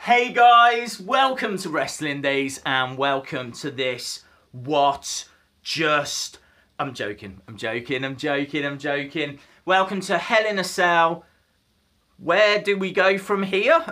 Hey guys, welcome to Wrestling Daze and welcome to this I'm joking. Welcome to Hell in a Cell. Where do we go from here?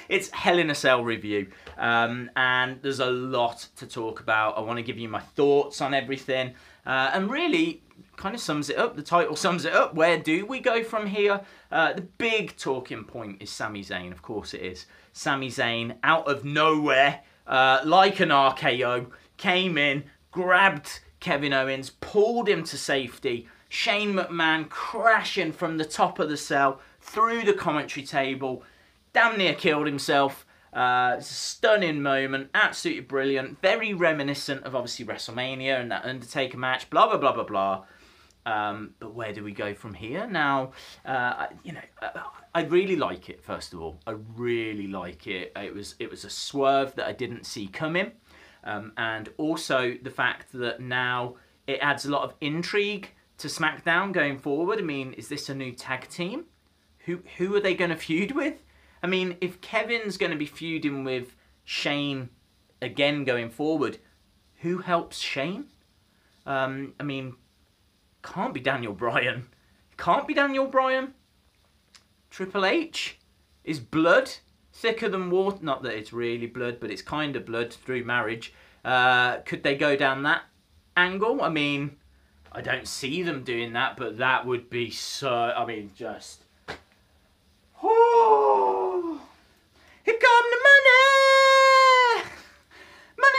It's Hell in a Cell review and there's a lot to talk about. I want to give you my thoughts on everything and really kind of sums it up. The title sums it up. Where do we go from here? The big talking point is Sami Zayn. Of course it is. Sami Zayn, out of nowhere, like an RKO, came in, grabbed Kevin Owens, pulled him to safety. Shane McMahon crashing from the top of the cell through the commentary table, damn near killed himself. It's a stunning moment, absolutely brilliant, very reminiscent of obviously WrestleMania and that Undertaker match, blah, blah, blah, blah, blah. But where do we go from here? Now, I really like it, first of all. I really like it. It was a swerve that I didn't see coming. And also the fact that now it adds a lot of intrigue to SmackDown going forward. I mean, is this a new tag team? Who are they going to feud with? I mean, if Kevin's going to be feuding with Shane again going forward, who helps Shane? I mean, can't be Daniel Bryan. Can't be Daniel Bryan. Triple H? Is blood thicker than water? Not that it's really blood, but it's kind of blood through marriage. Could they go down that angle? I mean, I don't see them doing that, but that would be so... I mean, just... Oh, here come the money! Money.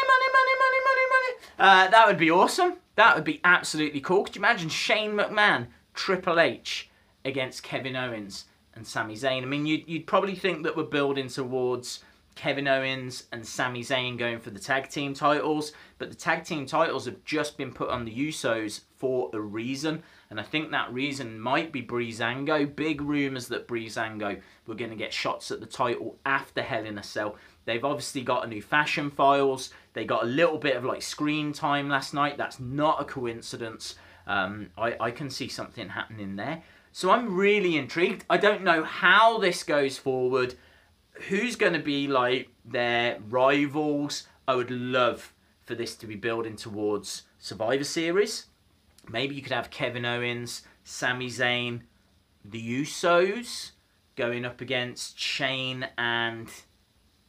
That would be awesome. That would be absolutely cool. Could you imagine Shane McMahon, Triple H against Kevin Owens and Sami Zayn? I mean, you'd probably think that we're building towards Kevin Owens and Sami Zayn going for the tag team titles, but the tag team titles have just been put on the Usos for a reason, and I think that reason might be Breezango. Big rumours that Breezango were going to get shots at the title after Hell in a Cell. They've obviously got a new Fashion Files. They got a little bit of like screen time last night. That's not a coincidence. I can see something happening there. So I'm really intrigued. I don't know how this goes forward. Who's going to be like their rivals? I would love for this to be building towards Survivor Series. Maybe you could have Kevin Owens, Sami Zayn, the Usos going up against Shane and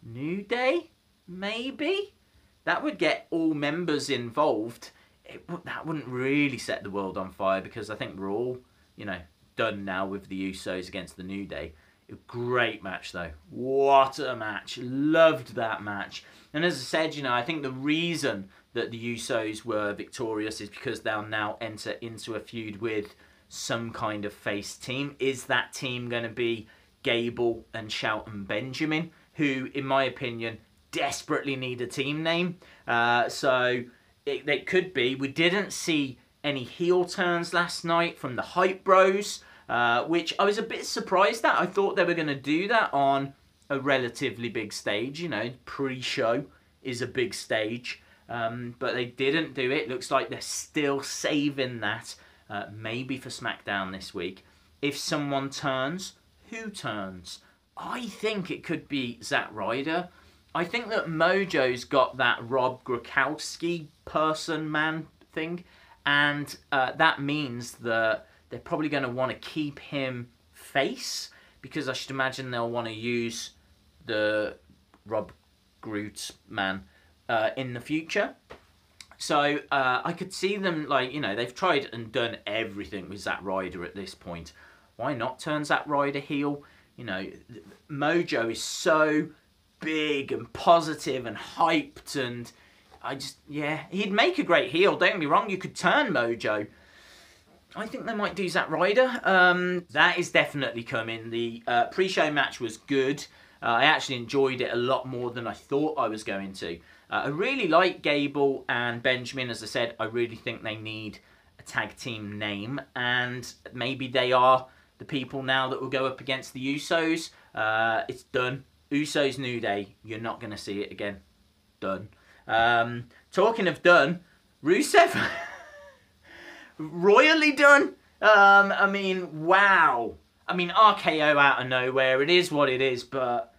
New Day, maybe? That would get all members involved. That wouldn't really set the world on fire because I think we're all, done now with the Usos against the New Day. Great match though. What a match. Loved that match. And as I said, I think the reason that the Usos were victorious is because they'll now enter into a feud with some kind of face team. Is that team going to be Gable and Shelton Benjamin, who, in my opinion, desperately need a team name? So it could be. We didn't see any heel turns last night from the Hype Bros, which I was a bit surprised at. I thought they were going to do that on a relatively big stage. Pre-show is a big stage, but they didn't do it. Looks like they're still saving that, maybe for SmackDown this week. If someone turns, who turns? I think it could be Zack Ryder. I think that Mojo's got that Rob Gronkowski man thing, and that means that they're probably going to want to keep him face, because I should imagine they'll want to use the Rob Groot man in the future. So I could see them, they've tried and done everything with Zack Ryder at this point. Why not turn Zack Ryder heel? Mojo is so big and positive and hyped, and he'd make a great heel. Don't get me wrong, you could turn Mojo. I think they might do Zack Ryder. That is definitely coming. The pre-show match was good. I actually enjoyed it a lot more than I thought I was going to. I really like Gable and Benjamin. As I said, I really think they need a tag team name, and maybe they are the people now that will go up against the Usos. It's done. Usos New Day. You're not going to see it again. Done. Talking of done, Rusev... royally done. I mean, wow. I mean, RKO out of nowhere. It is what it is, but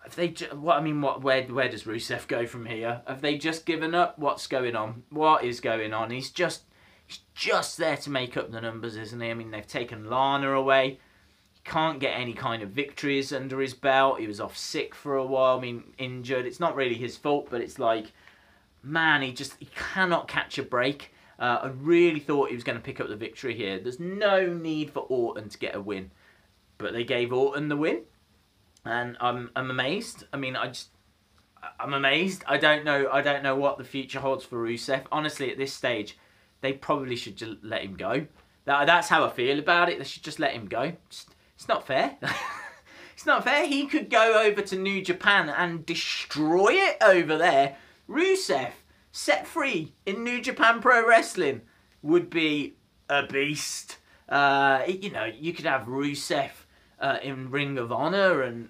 Have they? Where does Rusev go from here? Have they just given up? What's going on? What is going on? He's just there to make up the numbers, isn't he? I mean, they've taken Lana away. He can't get any kind of victories under his belt. He was off sick for a while. I mean, injured. It's not really his fault, but it's like, man, he cannot catch a break. I really thought he was going to pick up the victory here. There's no need for Orton to get a win, but they gave Orton the win, and I'm amazed. I mean, I'm amazed. I don't know what the future holds for Rusev. Honestly, at this stage, they probably should just let him go. That's how I feel about it. They should just let him go. It's not fair. It's not fair. He could go over to New Japan and destroy it over there. Rusev, set free in New Japan Pro Wrestling, would be a beast. You could have Rusev in Ring of Honor, and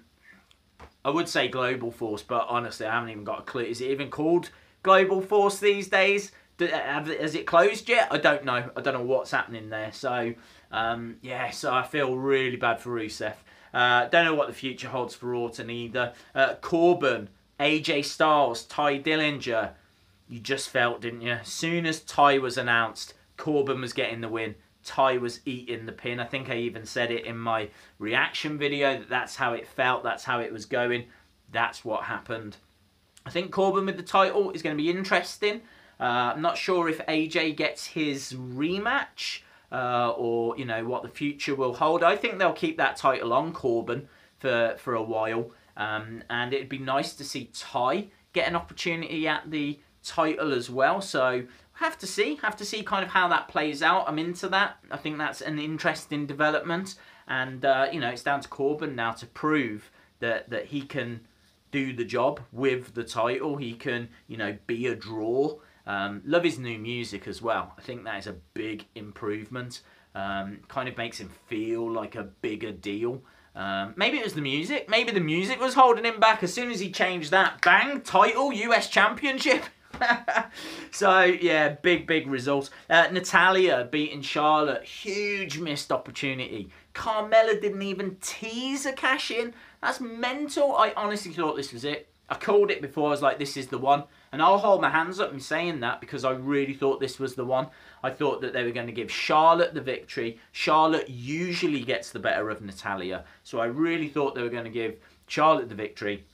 I would say Global Force, but honestly, I haven't even got a clue. Is it even called Global Force these days? Has it closed yet? I don't know. I don't know what's happening there. So, so I feel really bad for Rusev. Don't know what the future holds for Orton either. Corbin, AJ Styles, Ty Dillinger. You just felt, didn't you? As soon as Ty was announced, Corbin was getting the win. Ty was eating the pin. I think I even said it in my reaction video that's how it felt. That's how it was going. That's what happened. I think Corbin with the title is going to be interesting. I'm not sure if AJ gets his rematch or, what the future will hold. I think they'll keep that title on Corbin for a while. And it'd be nice to see Ty get an opportunity at the title as well. So have to see kind of how that plays out. I'm into that. I think that's an interesting development. And, it's down to Corbin now to prove that he can do the job with the title. He can, be a draw. Love his new music as well. I think that is a big improvement. Kind of makes him feel like a bigger deal. Maybe it was the music. Maybe the music was holding him back. As soon as he changed that, bang, title, US Championship. So, yeah, big results. Natalya beating Charlotte. Huge missed opportunity. Carmella didn't even tease a cash-in. That's mental. I honestly thought this was it. I called it before. I was like, this is the one. And I'll hold my hands up in saying that because I really thought this was the one. I thought that they were going to give Charlotte the victory. Charlotte usually gets the better of Natalya. So I really thought they were going to give Charlotte the victory.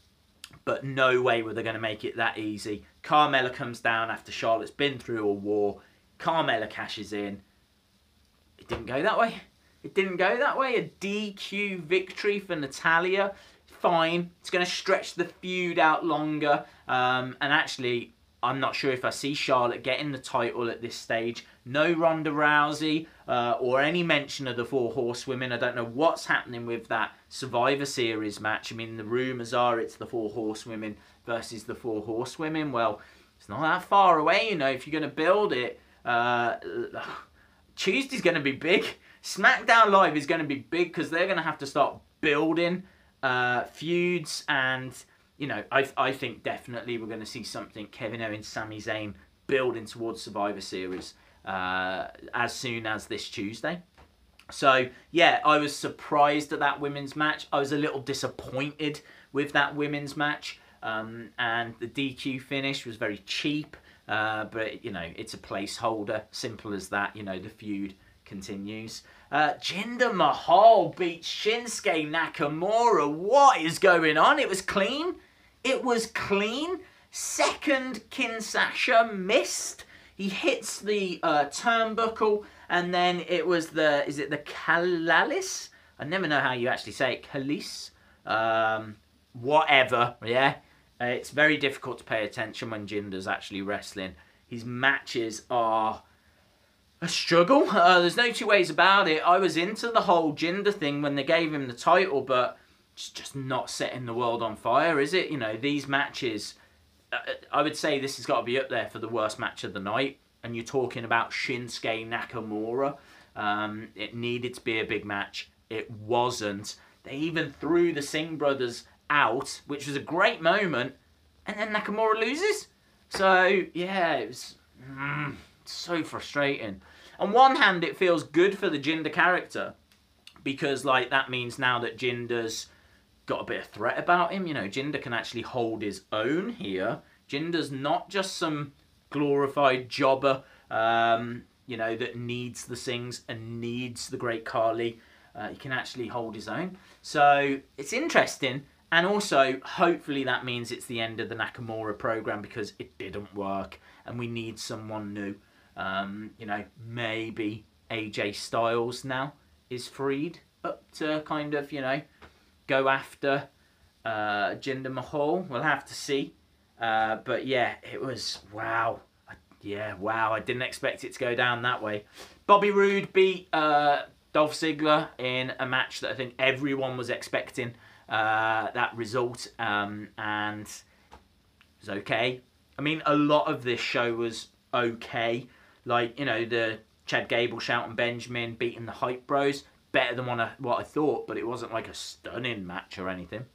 But no way were they going to make it that easy. Carmella comes down after Charlotte's been through a war. Carmella cashes in. It didn't go that way. It didn't go that way. A DQ victory for Natalya. Fine. It's going to stretch the feud out longer. And actually, I'm not sure if I see Charlotte getting the title at this stage. No Ronda Rousey or any mention of the Four Horsewomen. I don't know what's happening with that Survivor Series match. I mean, the rumours are it's the Four Horsewomen versus the Four Horsewomen. Well, it's not that far away, if you're going to build it. Tuesday's going to be big. SmackDown Live is going to be big because they're going to have to start building feuds, and I think definitely we're going to see something Kevin Owens, Sami Zayn building towards Survivor Series as soon as this Tuesday. So yeah, I was surprised at that women's match. I was a little disappointed with that women's match, and the DQ finish was very cheap, but it's a placeholder, simple as that. The feud continues. Jinder Mahal beats Shinsuke Nakamura. What is going on? It was clean. It was clean. Second Kinshasa missed. He hits the turnbuckle, and then it was is it the Kalalis? I never know how you actually say it. Kalis? Whatever, yeah. It's very difficult to pay attention when Jinder's actually wrestling. His matches are a struggle. There's no two ways about it. I was into the whole Jinder thing when they gave him the title, but it's just not setting the world on fire, is it? These matches, I would say this has got to be up there for the worst match of the night. And you're talking about Shinsuke Nakamura. It needed to be a big match. It wasn't. They even threw the Singh brothers out, which was a great moment, and then Nakamura loses. So, yeah, it was so frustrating. On one hand, it feels good for the Jinder character, because that means now that Jinder's got a bit of threat about him. You know, Jinder can actually hold his own here. Jinder's not just some glorified jobber, you know, that needs the Singhs and needs the great Khali. He can actually hold his own. So it's interesting. And also, hopefully that means it's the end of the Nakamura program, because it didn't work and we need someone new. You know, maybe AJ Styles now is freed up to kind of, you know, go after Jinder Mahal. We'll have to see. But yeah, it was, wow. Yeah, wow. I didn't expect it to go down that way. Bobby Roode beat Dolph Ziggler in a match that I think everyone was expecting that result, and it was okay. I mean, a lot of this show was okay. Like, you know, the Chad Gable, Shelton Benjamin beating the Hype Bros, better than what I thought, but it wasn't like a stunning match or anything.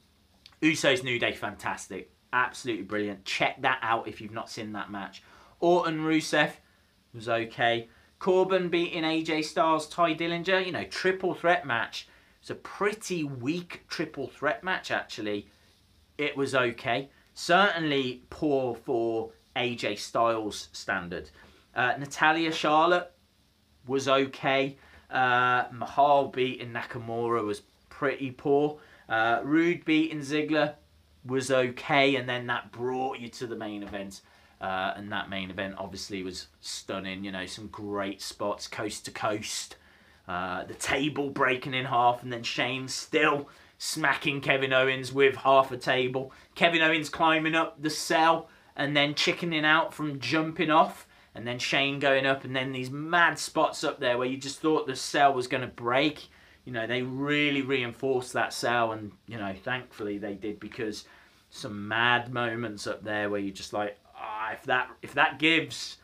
Usos New Day, fantastic. Absolutely brilliant. Check that out if you've not seen that match. Orton Rusev was okay. Corbin beating AJ Styles, Ty Dillinger, you know, triple threat match. It's a pretty weak triple threat match, actually. It was okay. Certainly poor for AJ Styles standard. Natalya Charlotte was okay. Mahal beating Nakamura was pretty poor. Rude beating Ziggler was okay. And then that brought you to the main event. And that main event obviously was stunning. You know, some great spots, coast to coast. The table breaking in half, and then Shane still smacking Kevin Owens with half a table. Kevin Owens climbing up the cell and then chickening out from jumping off, and then Shane going up, and then these mad spots up there where you just thought the cell was going to break. You know, they really reinforced that cell, and, you know, thankfully they did, because some mad moments up there where you're just like, if that gives,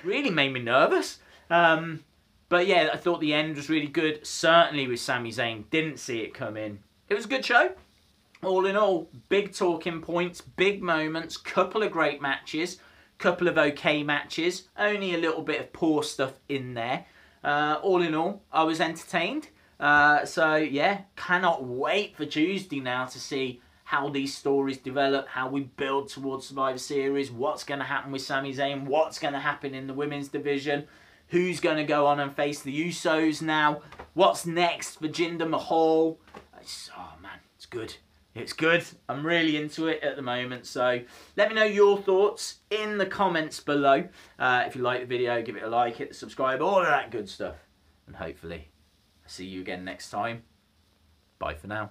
really made me nervous. But yeah, I thought the end was really good. Certainly with Sami Zayn, didn't see it come in. It was a good show. All in all, big talking points, big moments, couple of great matches, couple of okay matches, only a little bit of poor stuff in there. All in all, I was entertained. So yeah, cannot wait for Tuesday now to see how these stories develop, how we build towards Survivor Series, what's going to happen with Sami Zayn, what's going to happen in the women's division, who's going to go on and face the Usos now, what's next for Jinder Mahal. Oh man, it's good. It's good. I'm really into it at the moment. So let me know your thoughts in the comments below. If you like the video, give it a like, hit the subscribe, all of that good stuff. And hopefully I'll see you again next time. Bye for now.